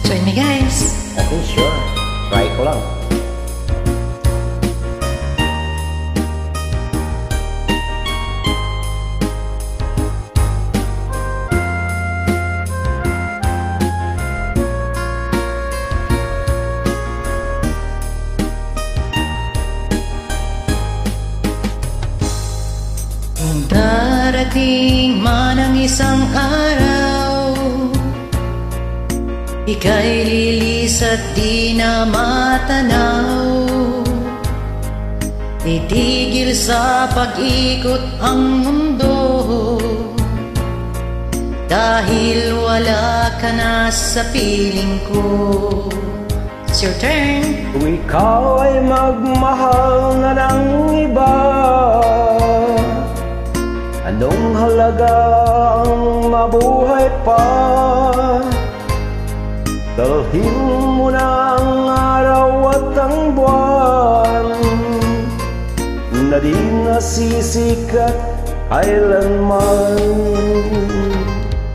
Join me guys. Okay, sure. Try ko lang. Kung darating man ang isang araw, ika'y lilis at di na matanaw. Titigil sa pag-ikot ang mundo, dahil wala ka na sa piling ko. It's your turn. Kung ikaw ay magmahal na ng iba, anong halaga ang mabuhay pa? Dalhin mo na ang araw at ang buwan na di nasisikat kailanman.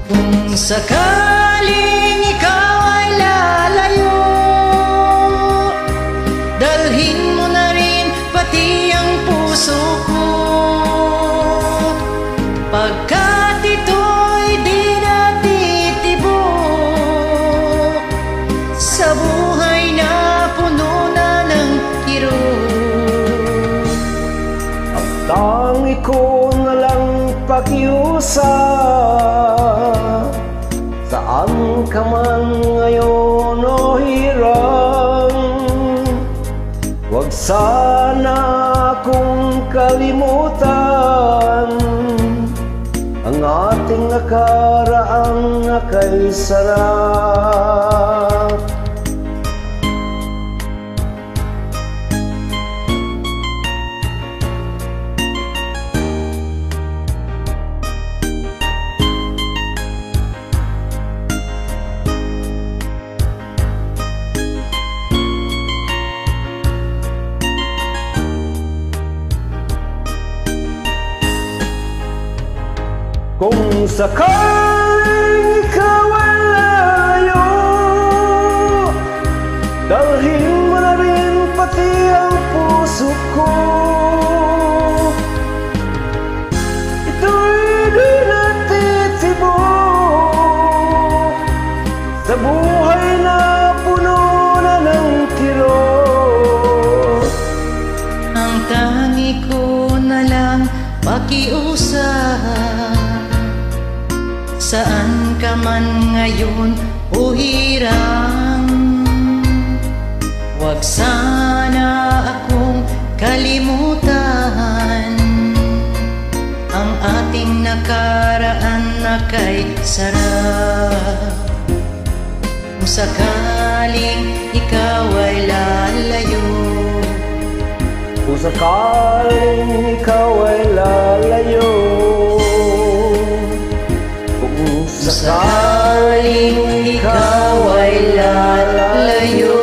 Kung sakaling ikaw ay lalayo, dalhin mo na rin pati ang puso ko, pagkat ito'y di natitibok sa buhay na puno na ng kirot. Ang tangi ko na lang pakiusa, saan ka man ngayon o hirang, huwag sana akong kalimutan ang ating nakaraang nakay sarap. Kung sakaling ikaw ay lalayo, dalhin mo na rin pati ang puso ko, ito'y di natitibok sa buhay na puno na ng kirot. Ang tangi ko na lang pakiusap, saan ka man ngayon o hirang, huwag sana akong kalimutan ang ating nakaraan na kay sarap. Kung sakaling ikaw ay lalayo, kung sakaling ikaw ay lalayo, sakaling ikaw ay lalayo.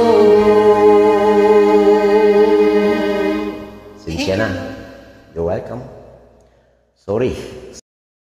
Sinsya na. You're welcome. Sorry.